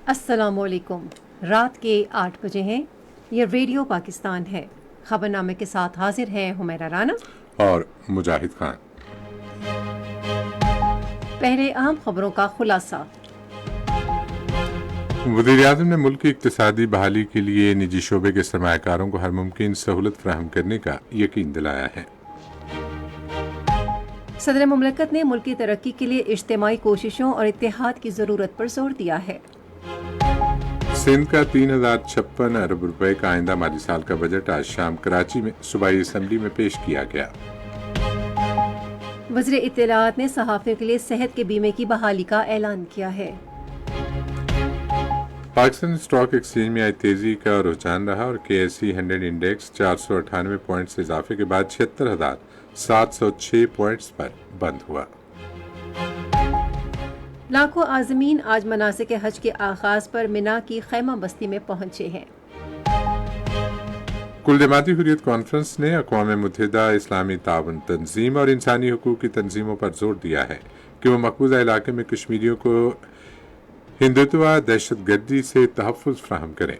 السلام علیکم۔ رات کے 8 بجے ہیں۔ یہ ریڈیو پاکستان ہے۔ خبرنامے کے ساتھ حاضر ہیں حمیرہ رانا اور مجاہد خان۔ پہلے اہم خبروں کا خلاصہ۔ وزیر اعظم نے ملک کی اقتصادی بحالی کے لیے نجی شعبے کے سرمایہ کاروں کو ہر ممکن سہولت فراہم کرنے کا یقین دلایا ہے۔ صدر مملکت نے ملک کی ترقی کے لیے اجتماعی کوششوں اور اتحاد کی ضرورت پر زور دیا ہے۔ سندھ کا 3056 ارب روپے کا آئندہ مالی سال کا بجٹ آج شام کراچی میں صوبائی اسمبلی میں پیش کیا گیا۔ وزیر اطلاعات نے صحافیوں کے لیے صحت کے بیمے کی بحالی کا اعلان کیا ہے۔ پاکستان اسٹاک ایکسچینج میں آج تیزی کا رجحان رہا اور KSE 100 انڈیکس 498 پوائنٹ سے اضافے کے بعد 76,706 پوائنٹس پر بند ہوا۔ لاکھوں عازمین آج مناسک حج کے آغاز پر مینا کی خیمہ بستی میں پہنچے ہیں۔ کل جماعتی حریت کانفرنس نے اقوام متحدہ اسلامی تعاون تنظیم اور انسانی حقوق کی تنظیموں پر زور دیا ہے کہ وہ مقبوضہ علاقے میں کشمیریوں کو ہندوتوا دہشت گردی سے تحفظ فراہم کریں۔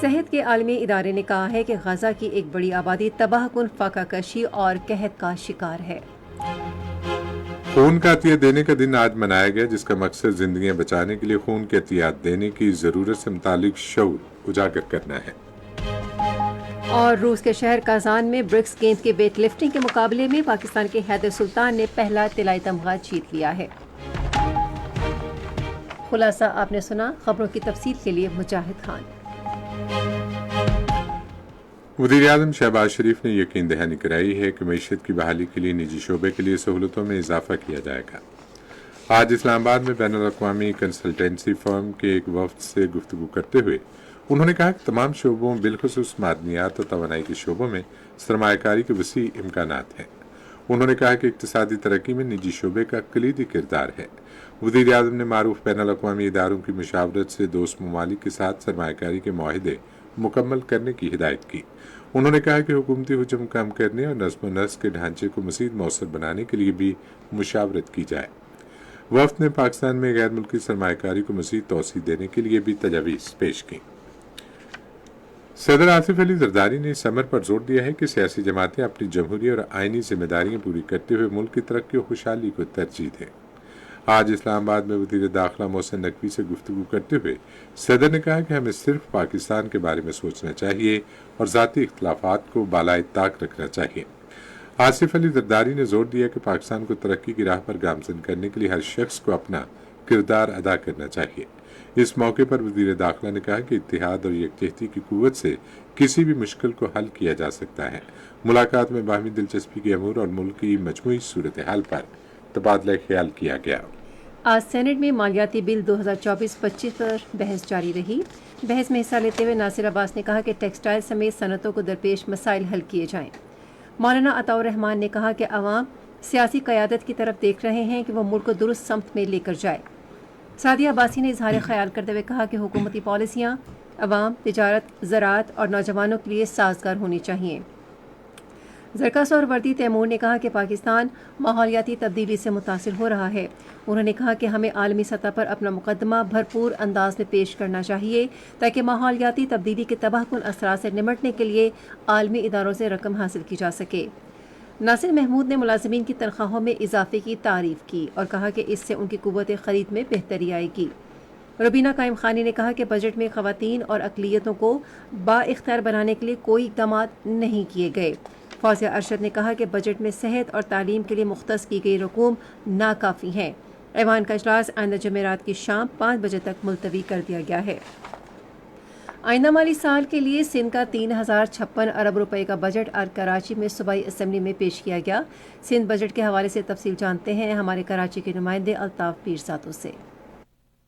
صحت کے عالمی ادارے نے کہا ہے کہ غزہ کی ایک بڑی آبادی تباہ کن فاقہ کشی اور قحط کا شکار ہے۔ خون کا عطیہ دینے کا دن آج منایا گیا، جس کا مقصد زندگیاں بچانے کے لیے خون کے عطیات دینے کی ضرورت سے متعلق شعور اجاگر کرنا ہے۔ اور روس کے شہر کازان میں برکس گیمز کے ویٹ لفٹنگ کے مقابلے میں پاکستان کے حیدر سلطان نے پہلا طلائی تمغہ جیت لیا ہے۔ خلاصہ آپ نے سنا۔ خبروں کی تفصیل کے لیے مجاہد خان۔ وزیر اعظم شہباز شریف نے یقین دہانی کرائی ہے کہ معیشت کی بحالی کے لیے نجی شعبے کے لیے سہولتوں میں اضافہ کیا جائے گا۔ آج اسلام آباد میں بین الاقوامی کنسلٹنسی فرم کے ایک وفد سے گفتگو کرتے ہوئے انہوں نے کہا کہ تمام شعبوں بالخصوص معدنیات اور توانائی کے شعبوں میں سرمایہ کاری کے وسیع امکانات ہیں۔ انہوں نے کہا کہ اقتصادی ترقی میں نجی شعبے کا کلیدی کردار ہے۔ وزیر اعظم نے معروف بین الاقوامی اداروں کی مشاورت سے دوست ممالک کے ساتھ سرمایہ کاری کے معاہدے مکمل کرنے کی ہدایت کی۔ انہوں نے کہا کہ حکومتی حجم کم کرنے اور نظم و نسق کے ڈھانچے کو مزید مؤثر بنانے کے لیے بھی مشاورت کی جائے۔ وفد نے پاکستان میں غیر ملکی سرمایہ کاری کو مزید توسیع دینے کے لیے بھی تجاویز پیش کی۔ صدر آصف علی زرداری نے اس امر پر زور دیا ہے کہ سیاسی جماعتیں اپنی جمہوری اور آئینی ذمہ داریاں پوری کرتے ہوئے ملک کی ترقی و خوشحالی کو ترجیح دیں۔ آج اسلام آباد میں وزیر داخلہ محسن نقوی سے گفتگو کرتے ہوئے صدر نے کہا کہ ہمیں صرف پاکستان کے بارے میں سوچنا چاہیے اور ذاتی اختلافات کو بالائے طاق رکھنا چاہیے۔ آصف علی زرداری نے زور دیا کہ پاکستان کو ترقی کی راہ پر گامزن کرنے کے لیے ہر شخص کو اپنا کردار ادا کرنا چاہیے۔ اس موقع پر وزیر داخلہ نے کہا کہ اتحاد اور یکجہتی کی قوت سے کسی بھی مشکل کو حل کیا جا سکتا ہے۔ ملاقات میں باہمی دلچسپی کے امور اور ملک کی مجموعی صورتحال پر تبادلہ خیال کیا گیا۔ آج سینٹ میں مالیاتی بل 2024-25 پر بحث جاری رہی۔ بحث میں حصہ لیتے ہوئے ناصر عباس نے کہا کہ ٹیکسٹائل سمیت صنعتوں کو درپیش مسائل حل کیے جائیں۔ مولانا عطاء الرحمان نے کہا کہ عوام سیاسی قیادت کی طرف دیکھ رہے ہیں کہ وہ ملک کو درست سمت میں لے کر جائے۔ سعدیہ عباسی نے اظہار خیال کرتے ہوئے کہا کہ حکومتی پالیسیاں عوام، تجارت، زراعت اور نوجوانوں کے لیے سازگار ہونی چاہیے۔ زرکا سہروردی تیمور نے کہا کہ پاکستان ماحولیاتی تبدیلی سے متاثر ہو رہا ہے۔ انہوں نے کہا کہ ہمیں عالمی سطح پر اپنا مقدمہ بھرپور انداز میں پیش کرنا چاہیے تاکہ ماحولیاتی تبدیلی کے تباہ کن اثرات سے نمٹنے کے لیے عالمی اداروں سے رقم حاصل کی جا سکے۔ ناصر محمود نے ملازمین کی تنخواہوں میں اضافے کی تعریف کی اور کہا کہ اس سے ان کی قوت خرید میں بہتری آئے گی۔ ربینہ قائم خانی نے کہا کہ بجٹ میں خواتین اور اقلیتوں کو با اختیار بنانے کے لیے کوئی اقدامات نہیں کیے گئے۔ فوزیہ ارشد نے کہا کہ بجٹ میں صحت اور تعلیم کے لیے مختص کی گئی رقوم ناکافی ہیں۔ ایوان کا اجلاس آئندہ جمعرات کی شام 5 بجے تک ملتوی کر دیا گیا ہے۔ آئندہ مالی سال کے لیے سندھ کا 3056 ارب روپے کا بجٹ آج کراچی میں صوبائی اسمبلی میں پیش کیا گیا۔ سندھ بجٹ کے حوالے سے تفصیل جانتے ہیں ہمارے کراچی کے نمائندے الطاف پیرزادہ سے۔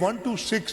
1 to 6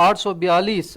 842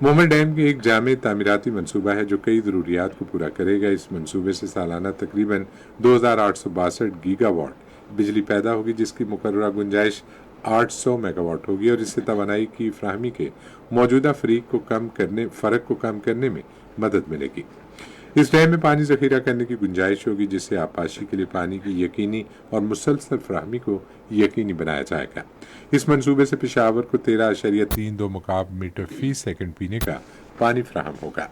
مومل ڈیم کی ایک جامع تعمیراتی منصوبہ ہے جو کئی ضروریات کو پورا کرے گا۔ اس منصوبے سے سالانہ تقریباً 2862 گیگا واٹ بجلی پیدا ہوگی، جس کی مقررہ گنجائش 800 میگا واٹ ہوگی، اور اس سے توانائی کی فراہمی کے موجودہ فرق کو کم کرنے میں مدد ملے گی۔ اس ڈیم میں پانی ذخیرہ کرنے کی گنجائش ہوگی، جس سے آبپاشی کے لیے پانی کی یقینی اور مسلسل فراہمی کو یقینی بنایا جائے گا۔ اس منصوبے سے پشاور کو 13.32 مکعب میٹر فی سیکنڈ پینے کا پانی فراہم ہوگا۔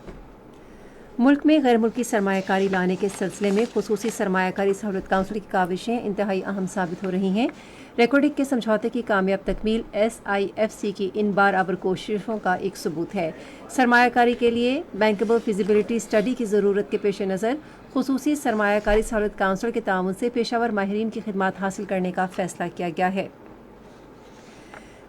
ملک میں غیر ملکی سرمایہ کاری لانے کے سلسلے میں خصوصی سرمایہ کاری سہولت کونسل کی کاوشیں انتہائی اہم ثابت ہو رہی ہیں۔ ریکارڈنگ کے سمجھوتے کی کامیاب تکمیل SIFC کی ان بار کوششوں کا ایک ثبوت ہے۔ سرمایہ کاری کے لیے بینکیبل فیزیبلٹی اسٹڈی کی ضرورت کے پیش نظر خصوصی سرمایہ کاری سہولت کونسل کے تعاون سے پشاور ماہرین کی خدمات حاصل کرنے کا فیصلہ کیا گیا ہے۔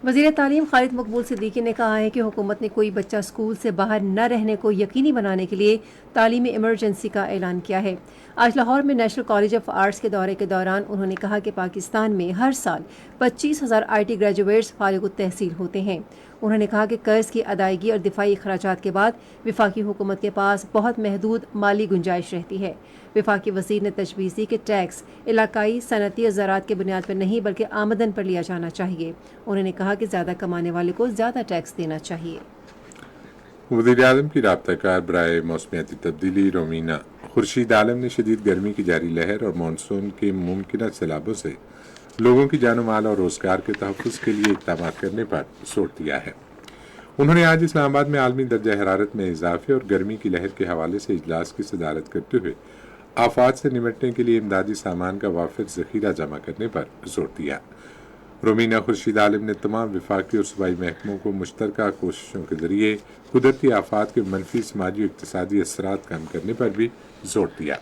وزیر تعلیم خالد مقبول صدیقی نے کہا ہے کہ حکومت نے کوئی بچہ اسکول سے باہر نہ رہنے کو یقینی بنانے کے لیے تعلیمی ایمرجنسی کا اعلان کیا ہے۔ آج لاہور میں نیشنل کالج آف آرٹس کے دورے کے دوران انہوں نے کہا کہ پاکستان میں ہر سال 25,000 IT گریجویٹس فارغ التحصیل ہوتے ہیں۔ انہوں نے کہا کہ قرض کی ادائیگی اور دفاعی اخراجات کے بعد وفاقی حکومت کے پاس بہت محدود مالی گنجائش رہتی ہے۔ وفاقی وزیر نے تجویز دی کہ ٹیکس علاقائی صنعتی اور زراعت کے بنیاد پر نہیں بلکہ آمدن پر لیا جانا چاہیے۔ انہوں نے کہا کہ زیادہ کمانے والے کو زیادہ ٹیکس دینا چاہیے۔ وزیر اعظم کی رابطہ کار برائے موسمیاتی تبدیلی رومینہ خورشید عالم نے شدید گرمی کی جاری لہر اور مانسون کے ممکنہ سیلابوں سے لوگوں کی جان و مال اور روزگار کے تحفظ کے لیے اقدامات کرنے پر زور دیا ہے۔ انہوں نے آج اسلام آباد میں عالمی درجہ حرارت میں اضافے اور گرمی کی لہر کے حوالے سے اجلاس کی صدارت کرتے ہوئے آفات سے نمٹنے کے لیے امدادی سامان کا وافر ذخیرہ جمع کرنے پر زور دیا۔ رومینہ خورشید عالم نے تمام وفاقی اور صوبائی محکموں کو مشترکہ کوششوں کے ذریعے قدرتی آفات کے منفی سماجی و اقتصادی اثرات کم کرنے پر بھی زور دیا۔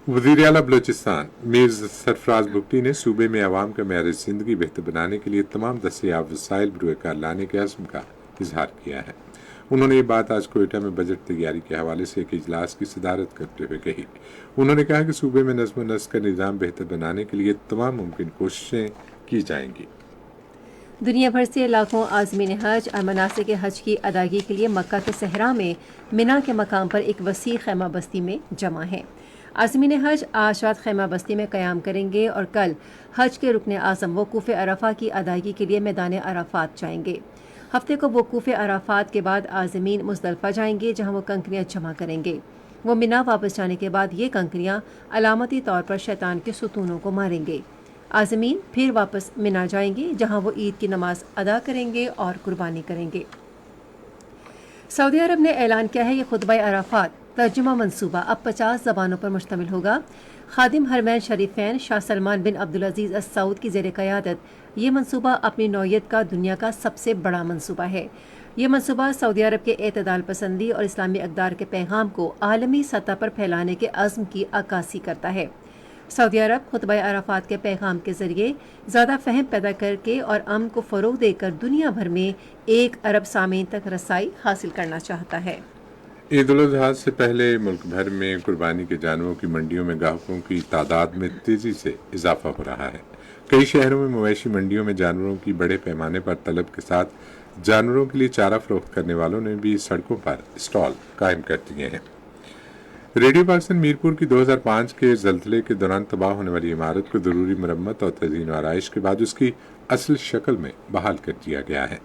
وزیر اعلیٰ بلوچستان میر سرفراز بھگٹی نے صوبے میں عوام کا معیار زندگی بہتر بنانے کے لیے تمام دستیاب وسائل بروئے کار لانے کے عزم کا اظہار کیا ہے۔ انہوں نے یہ بات آج کوئٹہ میں بجٹ تیاری کے حوالے سے ایک اجلاس کی صدارت کرتے ہوئے کہی۔ انہوں نے کہا کہ صوبے میں نظم و نسق کا نظام بہتر بنانے کے لیے تمام ممکن کوششیں کی جائیں گی۔ دنیا بھر سے لاکھوں عازمین حج اور مناسک حج کی ادائیگی کے لیے مکہ کے صحرا میں منا کے مقام پر ایک وسیع خیمہ بستی میں جمع ہیں۔ عازمین حج آج رات خیمہ بستی میں قیام کریں گے اور کل حج کے رکن اعظم وقوف عرفہ کی ادائیگی کے لیے میدان عرفات جائیں گے۔ ہفتے کو وقوف عرفات کے بعد عازمین مزدلفہ جائیں گے جہاں وہ کنکریاں جمع کریں گے۔ وہ منا واپس جانے کے بعد یہ کنکریاں علامتی طور پر شیطان کے ستونوں کو ماریں گے۔ عازمین پھر واپس منا جائیں گے جہاں وہ عید کی نماز ادا کریں گے اور قربانی کریں گے۔ سعودی عرب نے اعلان کیا ہے کہ خطبہ عرفات ترجمہ منصوبہ اب 50 زبانوں پر مشتمل ہوگا۔ خادم حرمین شریفین شاہ سلمان بن عبدالعزیز السعود کی زیر قیادت یہ منصوبہ اپنی نوعیت کا دنیا کا سب سے بڑا منصوبہ ہے۔ یہ منصوبہ سعودی عرب کے اعتدال پسندی اور اسلامی اقدار کے پیغام کو عالمی سطح پر پھیلانے کے عزم کی عکاسی کرتا ہے۔ سعودی عرب خطبہ عرفات کے پیغام کے ذریعے زیادہ فہم پیدا کر کے اور امن کو فروغ دے کر دنیا بھر میں 1 ارب سامعین تک رسائی حاصل کرنا چاہتا ہے۔ عید الاضحیٰ سے پہلے ملک بھر میں قربانی کے جانوروں کی منڈیوں میں گاہکوں کی تعداد میں تیزی سے اضافہ ہو رہا ہے۔ کئی شہروں میں مویشی منڈیوں میں جانوروں کی بڑے پیمانے پر طلب کے ساتھ جانوروں کے لیے چارہ فروخت کرنے والوں نے بھی سڑکوں پر اسٹال قائم کر دیے ہیں۔ ریڈیو پاکستان میرپور کی 2005 کے زلزلے کے دوران تباہ ہونے والی عمارت کو ضروری مرمت اور تزئین و آرائش کے بعد اس کی اصل شکل میں بحال کر دیا گیا ہے۔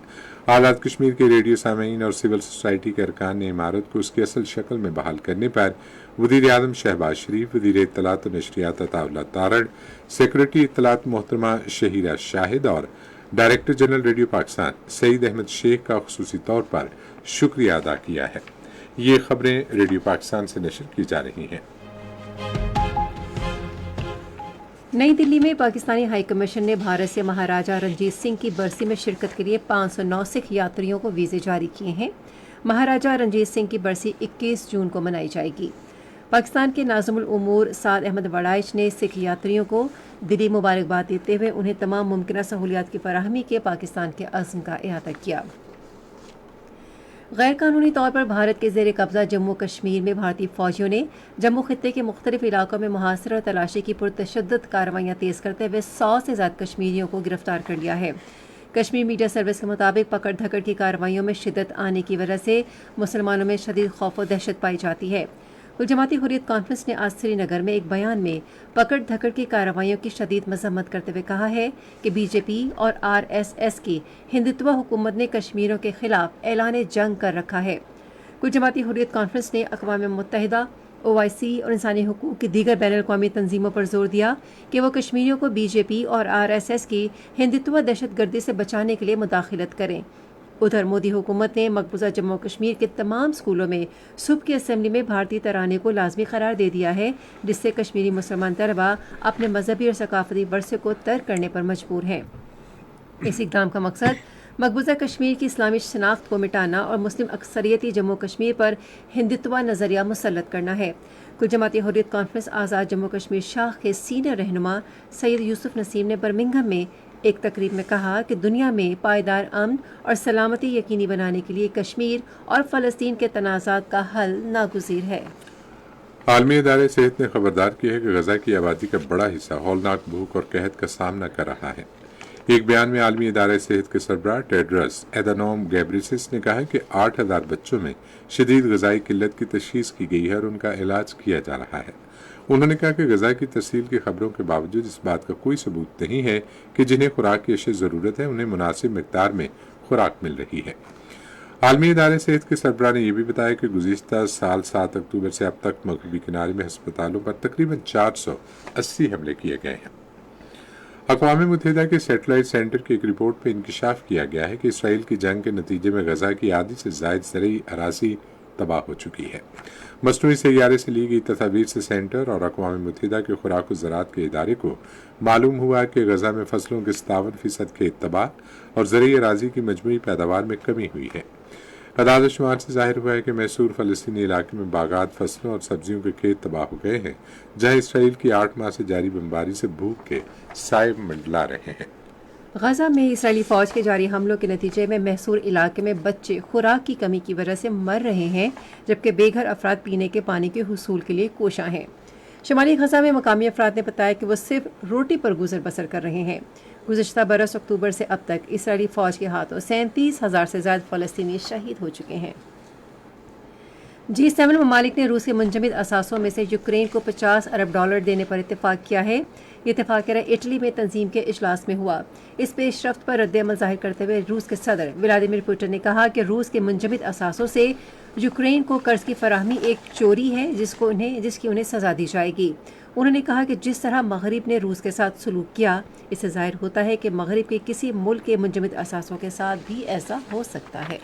آزاد کشمیر کے ریڈیو سامعین اور سول سوسائٹی کے ارکان نے عمارت کو اس کی اصل شکل میں بحال کرنے پر وزیر اعظم شہباز شریف، وزیر اطلاعات و نشریات عطا اللہ تارڑ، سیکریٹری اطلاعات محترمہ شہیرہ شاہد اور ڈائریکٹر جنرل ریڈیو پاکستان سعید احمد شیخ کا خصوصی طور پر شکریہ ادا کیا ہے۔ یہ خبریں ریڈیو پاکستان سے نشر کی جا رہی ہیں۔ نئی دلی میں پاکستانی ہائی کمیشن نے بھارت سے مہاراجہ رنجیت سنگھ کی برسی میں شرکت کے لیے 509 سکھ یاتریوں کو ویزے جاری کیے ہیں۔ مہاراجہ رنجیت سنگھ کی برسی 21 جون کو منائی جائے گی۔ پاکستان کے ناظم الامور سعد احمد وڑائچ نے سکھ یاتریوں کو دلی مبارکباد دیتے ہوئے انہیں تمام ممکنہ سہولیات کی فراہمی کے پاکستان کے عزم کا احاطہ کیا۔ غیر قانونی طور پر بھارت کے زیر قبضہ جموں کشمیر میں بھارتی فوجیوں نے جموں خطے کے مختلف علاقوں میں محاصرہ اور تلاشی کی پرتشدد کارروائیاں تیز کرتے ہوئے 100 سے زائد کشمیریوں کو گرفتار کر لیا ہے۔ کشمیر میڈیا سروس کے مطابق پکڑ دھکڑ کی کارروائیوں میں شدت آنے کی وجہ سے مسلمانوں میں شدید خوف و دہشت پائی جاتی ہے۔ کل جماعتی حریت کانفرنس نے آج سری نگر میں ایک بیان میں پکڑ دھکڑ کی کارروائیوں کی شدید مذمت کرتے ہوئے کہا ہے کہ بی جے پی اور RSS کی ہندتوا حکومت نے کشمیریوں کے خلاف اعلان جنگ کر رکھا ہے۔ کل جماعتی حریت کانفرنس نے اقوام متحدہ، OIC اور انسانی حقوق کی دیگر بین الاقوامی تنظیموں پر زور دیا کہ وہ کشمیریوں کو بی جے پی اور RSS کی ہندتوا دہشت گردی سے بچانے کے لیے مداخلت کریں۔ ادھر مودی حکومت نے مقبوضہ جموں و کشمیر کے تمام اسکولوں میں صبح کی اسمبلی میں بھارتی ترانے کو لازمی قرار دے دیا ہے، جس سے کشمیری مسلمان طلبہ اپنے مذہبی اور ثقافتی ورثے کو ترک کرنے پر مجبور ہیں۔ اس اقدام کا مقصد مقبوضہ کشمیر کی اسلامی شناخت کو مٹانا اور مسلم اکثریتی جموں کشمیر پر ہندتوا نظریہ مسلط کرنا ہے۔ کل جماعتی حریت کانفرنس آزاد جموں کشمیر شاخ کے سینئر رہنما سید یوسف نسیم نے برمنگھم میں ایک تقریب میں کہا کہ دنیا میں پائیدار امن اور سلامتی یقینی بنانے کے لیے کشمیر اور فلسطین کے تنازعات کا حل ناگزیر ہے۔ عالمی ادارے صحت نے خبردار کی ہے کہ غزہ کی آبادی کا بڑا حصہ ہولناک بھوک اور قحط کا سامنا کر رہا ہے۔ ایک بیان میں عالمی ادارے صحت کے سربراہ ٹیڈرس ایدھانوم گیبریسس نے کہا ہے کہ 8,000 بچوں میں شدید غذائی قلت کی تشخیص کی گئی ہے اور ان کا علاج کیا جا رہا ہے۔ انہوں نے کہا کہ غذا کی ترسیل کی خبروں کے باوجود اس بات کا کوئی ثبوت نہیں ہے کہ جنہیں خوراک کی اشد ضرورت ہے انہیں مناسب مقدار میں خوراک مل رہی ہے۔ عالمی ادارے صحت کے سربراہ نے یہ بھی بتایا کہ گزشتہ سال 7 اکتوبر سے اب تک مغربی کنارے میں ہسپتالوں پر تقریباً 480 حملے کیے گئے ہیں۔ اقوام متحدہ کے سیٹلائٹ سینٹر کی ایک رپورٹ میں انکشاف کیا گیا ہے کہ اسرائیل کی جنگ کے نتیجے میں غزہ کی آدھی سے زائد زرعی اراضی تباہ ہو چکی ہے۔ مصنوعی سیارے سے لی گئی تصاویر سے سینٹر اور اقوام متحدہ کے خوراک و زراعت کے ادارے کو معلوم ہوا کہ غزہ میں فصلوں کے 57% کھیت تباہ اور زرعی اراضی کی مجموعی پیداوار میں کمی ہوئی ہے۔ اعداد و شمار سے ظاہر ہوا ہے کہ محصور فلسطینی علاقے میں باغات، فصلوں اور سبزیوں کے کھیت تباہ ہو گئے ہیں، جہاں اسرائیل کی 8 ماہ سے جاری بمباری سے بھوک کے سائے منڈلا رہے ہیں۔ غزہ میں اسرائیلی فوج کے جاری حملوں کے نتیجے میں محصور علاقے میں بچے خوراک کی کمی کی وجہ سے مر رہے ہیں، جبکہ بے گھر افراد پینے کے پانی کے حصول کے لیے کوشاں ہیں۔ شمالی غزہ میں مقامی افراد نے بتایا کہ وہ صرف روٹی پر گزر بسر کر رہے ہیں۔ گزشتہ برس اکتوبر سے اب تک اسرائیلی فوج کے ہاتھوں 37,000 سے زائد فلسطینی شہید ہو چکے ہیں۔ G7 ممالک نے روس کے منجمد اثاثوں میں سے یوکرین کو $50 ارب دینے پر اتفاق کیا ہے۔ یہ اتفاق اٹلی میں تنظیم کے اجلاس میں ہوا۔ اس پیش رفت پر رد عمل ظاہر کرتے ہوئے روس کے صدر ولادیمیر پوٹن نے کہا کہ روس کے منجمد اثاثوں سے یوکرین کو قرض کی فراہمی ایک چوری ہے جس کی انہیں سزا دی جائے گی۔ انہوں نے کہا کہ جس طرح مغرب نے روس کے ساتھ سلوک کیا، اس سے ظاہر ہوتا ہے کہ مغرب کے کسی ملک کے منجمد اثاثوں کے ساتھ بھی ایسا ہو سکتا ہے۔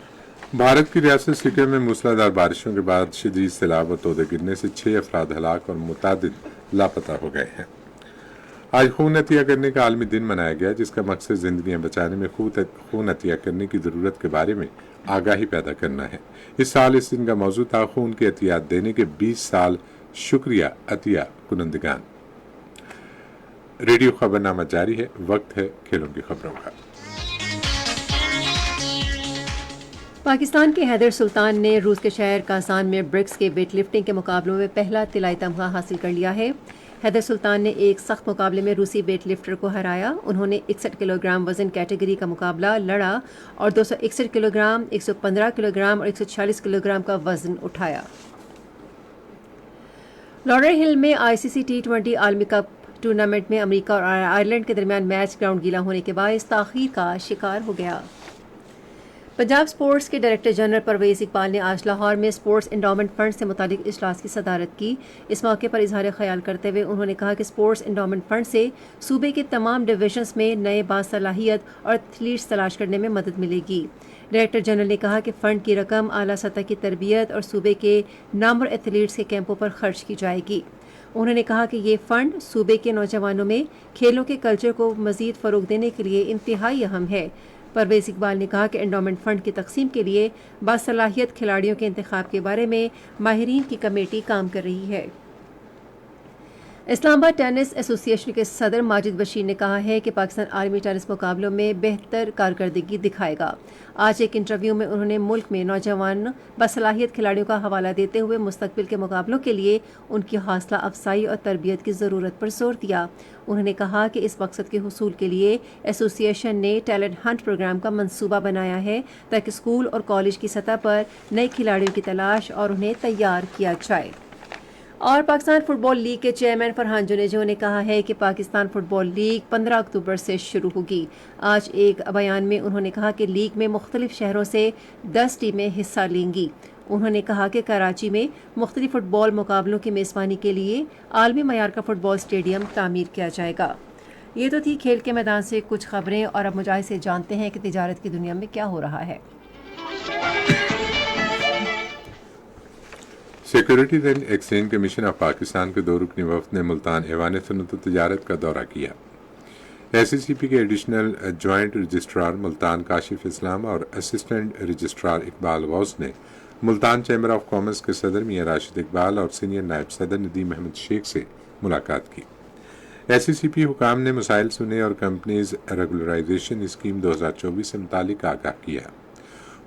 بھارت کی ریاست سکم میں موسلادھار بارشوں کے بعد شدید سیلاب و تودے گرنے سے 6 افراد ہلاک اور متعدد لاپتہ ہو گئے ہیں۔ آج خون عطیہ کرنے کا عالمی دن منایا گیا، جس کا مقصد زندگیاں بچانے میں خون عطیہ کرنے کی ضرورت کے بارے میں آگاہی پیدا کرنا ہے۔ اس سال اس دن کا موضوع تھا خون کے عطیات دینے کے 20 سال شکریہ عطیہ کنندگان۔ ریڈیو خبرنامہ جاری ہے، وقت ہے کھیلوں کی خبروں کا۔ پاکستان کے حیدر سلطان نے روس کے شہر کازان میں برکس کے ویٹ لفٹنگ کے مقابلوں میں پہلا طلائی تمغہ حاصل کر لیا ہے۔ حیدر سلطان نے ایک سخت مقابلے میں روسی ویٹ لفٹر کو ہرایا۔ انہوں نے 61 کلو گرام وزن کیٹیگری کا مقابلہ لڑا اور 261 کلو گرام، 115 کلو گرام اور 146 کلو گرام کا وزن اٹھایا۔ لارڈر ہل میں ICC T20 عالمی کپ ٹورنامنٹ میں امریکہ اور آئرلینڈ کے درمیان میچ گراؤنڈ گیلا ہونے کے باعث تاخیر کا شکار ہو گیا۔ پنجاب اسپورٹس کے ڈائریکٹر جنرل پرویز اقبال نے آج لاہور میں اسپورٹس انڈومنٹ فنڈ سے متعلق اجلاس کی صدارت کی۔ اس موقع پر اظہار خیال کرتے ہوئے انہوں نے کہا کہ اسپورٹس انڈومنٹ فنڈ سے صوبے کے تمام ڈویژنز میں نئے باصلاحیت اور ایتھلیٹس تلاش کرنے میں مدد ملے گی۔ ڈائریکٹر جنرل نے کہا کہ فنڈ کی رقم اعلیٰ سطح کی تربیت اور صوبے کے نامور ایتھلیٹس کے کیمپوں پر خرچ کی جائے گی۔ انہوں نے کہا کہ یہ فنڈ صوبے کے نوجوانوں میں کھیلوں کے کلچر کو مزید فروغ دینے کے لیے انتہائی اہم ہے۔ پرویز اقبال نے کہا کہ انڈومنٹ فنڈ کی تقسیم کے لیے باصلاحیت کھلاڑیوں کے انتخاب کے بارے میں ماہرین کی کمیٹی کام کر رہی ہے۔ اسلام آباد ٹینس ایسوسی ایشن کے صدر ماجد بشیر نے کہا ہے کہ پاکستان عالمی ٹینس مقابلوں میں بہتر کارکردگی دکھائے گا۔ آج ایک انٹرویو میں انہوں نے ملک میں نوجوان باصلاحیت کھلاڑیوں کا حوالہ دیتے ہوئے مستقبل کے مقابلوں کے لیے ان کی حوصلہ افزائی اور تربیت کی ضرورت پر زور دیا۔ انہوں نے کہا کہ اس مقصد کے حصول کے لیے ایسوسی ایشن نے ٹیلنٹ ہنٹ پروگرام کا منصوبہ بنایا ہے تاکہ اسکول اور کالج کی سطح پر نئے کھلاڑیوں کی تلاش اور انہیں تیار کیا جائے۔ اور پاکستان فٹ بال لیگ کے چیئرمین فرحان جنیجو نے کہا ہے کہ پاکستان فٹ بال لیگ 15 اکتوبر سے شروع ہوگی۔ آج ایک بیان میں انہوں نے کہا کہ لیگ میں مختلف شہروں سے 10 ٹیمیں حصہ لیں گی۔ انہوں نے کہا کہ کراچی میں مختلف فٹ بال مقابلوں کی میزبانی کے لیے عالمی معیار کا فٹ بال اسٹیڈیم تعمیر کیا جائے گا۔ یہ تو تھی کھیل کے میدان سے کچھ خبریں، اور اب مجاہد سے جانتے ہیں کہ تجارت کی دنیا میں کیا ہو رہا ہے۔ Securities and exchange commission of Pakistan کے 2 رکنی وفد نے ملتان ایوان صنعت و تجارت کا دورہ کیا۔ ایس سی سی پی کے additional joint registrar Multan Kashif Islam اور اسسٹنٹ رجسٹرار اقبال غوث نے ملتان چیمبر آف کامرس کے صدر میاں راشد اقبال اور سینئر نائب صدر ندیم احمد شیخ سے ملاقات کی۔ ایس سی سی پی حکام نے مسائل سنے اور کمپنیز ریگولرائزیشن اسکیم 2024 سے متعلق آگاہ کیا۔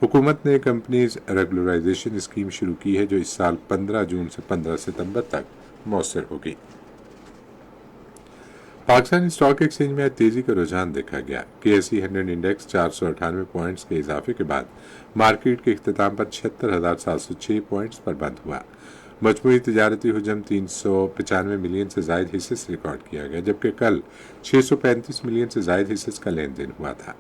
حکومت نے کمپنیز ریگولرائزیشن اسکیم شروع کی ہے جو اس سال 15 جون سے 15 ستمبر تک مؤثر ہوگی۔ پاکستان اسٹاک ایکسچینج میں تیزی کا رجحان دیکھا گیا۔ KSE 100 انڈیکس 498 پوائنٹس کے اضافے کے بعد مارکیٹ کے اختتام پر 76,706 پوائنٹس پر بند ہوا۔ مجموعی تجارتی حجم 395 ملین سے زائد حصص ریکارڈ کیا گیا، جبکہ کل 635 ملین سے زائد حصص کا لین دین ہوا تھا۔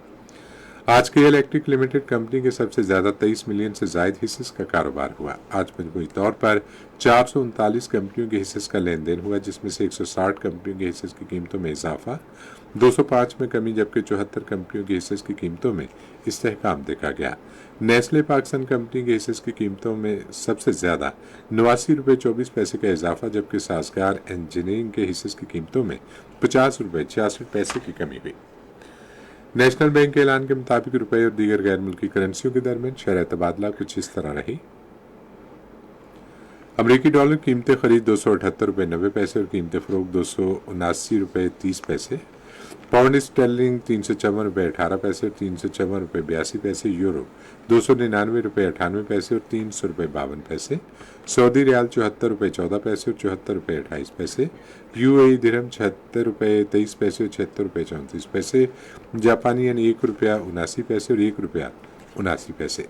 آج KL الیکٹرک لمیٹڈ کمپنی کے سب سے زیادہ 23 ملین سے زائد حصص کا کاروبار ہوا۔ آج مجموعی طور پر 439 کمپنیوں کے حصص کا لین دین ہوا، جس میں سے 160 کمپنیوں کے حصص کی قیمتوں میں اضافہ، 205 میں کمی، جبکہ 74 کمپنیوں کے حصص کی قیمتوں میں استحکام دیکھا گیا۔ نیسلے پاکستان کمپنی کے حصص کی قیمتوں میں سب سے زیادہ 89 روپے 24 پیسے کا اضافہ، جبکہ سازگار انجینئرنگ کے حصص کی قیمتوں میں 50 روپے 66 پیسے کی کمی ہوئی۔ نیشنل بینک کے اعلان کے مطابق روپے اور دیگر غیر ملکی کرنسیوں کے درمیان شرح تبادلہ کچھ اس طرح رہی۔ امریکی ڈالر قیمت خرید 278 روپے 90 پیسے اور قیمت فروخت 279 روپے 30 پیسے، پاؤنڈ اسٹرلنگ 354 روپے 18 پیسے اور 354 روپے 82 پیسے، یورو 299 روپے 98 پیسے اور 300 روپے 52 پیسے، سعودی ریال 74 روپے 14 پیسے اور 74 روپے 28 پیسے، UAE درہم 76 روپے 23 پیسے اور 76 روپے 34 پیسے، جاپانی ین 1 روپیہ 79 پیسے اور 1 روپیہ 79 پیسے۔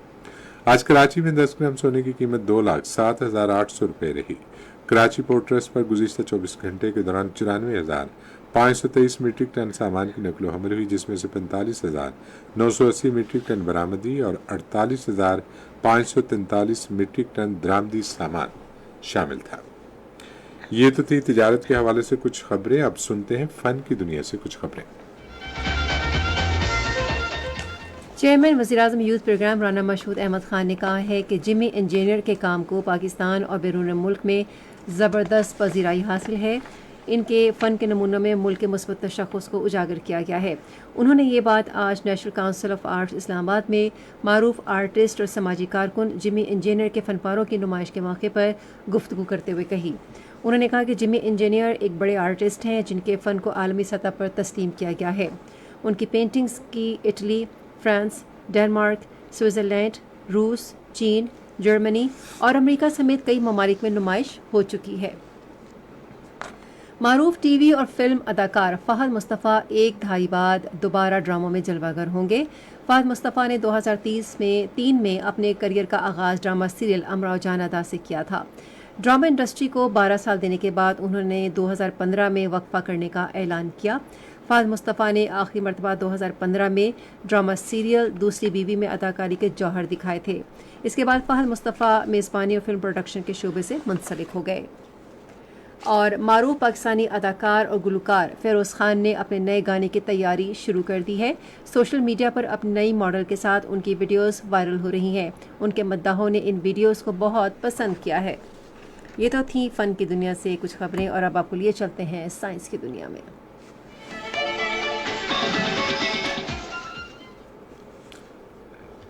آج کراچی میں 10 گرام سونے کی قیمت 2,07,800 روپے رہی۔ کراچی پورٹ ٹرسٹ پر گزشتہ 24 گھنٹے کے دوران 94,523 میٹرک ٹن سامان کی نقل و حمل ہوئی، جس میں سے 45,980 میٹرک ٹن برآمدی اور 48,543 میٹرک ٹن درآمدی سامان شامل تھا۔ یہ تو تھی تجارت کے حوالے سے کچھ خبریں، اب سنتے ہیں فن کی دنیا سے کچھ خبریں۔ چیئرمین وزیراعظم یوتھ پروگرام رانا مشہود احمد خان نے کہا ہے کہ جمی انجینئر کے کام کو پاکستان اور بیرون ملک میں زبردست پذیرائی حاصل ہے۔ ان کے فن کے نمونوں میں ملک کے مثبت تشخص کو اجاگر کیا گیا ہے۔ انہوں نے یہ بات آج نیشنل کونسل آف آرٹس اسلام آباد میں معروف آرٹسٹ اور سماجی کارکن جمی انجینئر کے فن پاروں کی نمائش کے موقع پر گفتگو کرتے ہوئے کہی۔ انہوں نے کہا کہ جمی انجینئر ایک بڑے آرٹسٹ ہیں جن کے فن کو عالمی سطح پر تسلیم کیا گیا ہے۔ ان کی پینٹنگز کی اٹلی، فرانس، ڈنمارک، سوئٹزرلینڈ، روس، چین، جرمنی اور امریکہ سمیت کئی ممالک میں نمائش ہو چکی ہے۔ معروف ٹی وی اور فلم اداکار فہد مصطفیٰ ایک دہائی بعد دوبارہ ڈراموں میں جلوہ گر ہوں گے۔ فہد مصطفیٰ نے 2003 میں اپنے کریئر کا آغاز ڈرامہ سیریل امراؤ جان ادا سے کیا تھا۔ ڈرامہ انڈسٹری کو 12 سال دینے کے بعد انہوں نے 2015 میں وقفہ کرنے کا اعلان کیا۔ فہد مصطفیٰ نے آخری مرتبہ 2015 میں ڈرامہ سیریل دوسری بیوی میں اداکاری کے جوہر دکھائے تھے۔ اس کے بعد فہد مصطفیٰ میزبانی اور فلم پروڈکشن کے شعبے سے منسلک ہو گئے۔ اور معروف پاکستانی اداکار اور گلوکار فیروز خان نے اپنے نئے گانے کی تیاری شروع کر دی ہے۔ سوشل میڈیا پر اپنی نئی ماڈل کے ساتھ ان کی ویڈیوز وائرل ہو رہی ہیں۔ ان کے مداحوں نے ان ویڈیوز کو بہت پسند کیا ہے۔ یہ تو تھیں فن کی دنیا سے کچھ خبریں، اور اب آپ کو لیے چلتے ہیں سائنس کی دنیا میں۔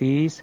30,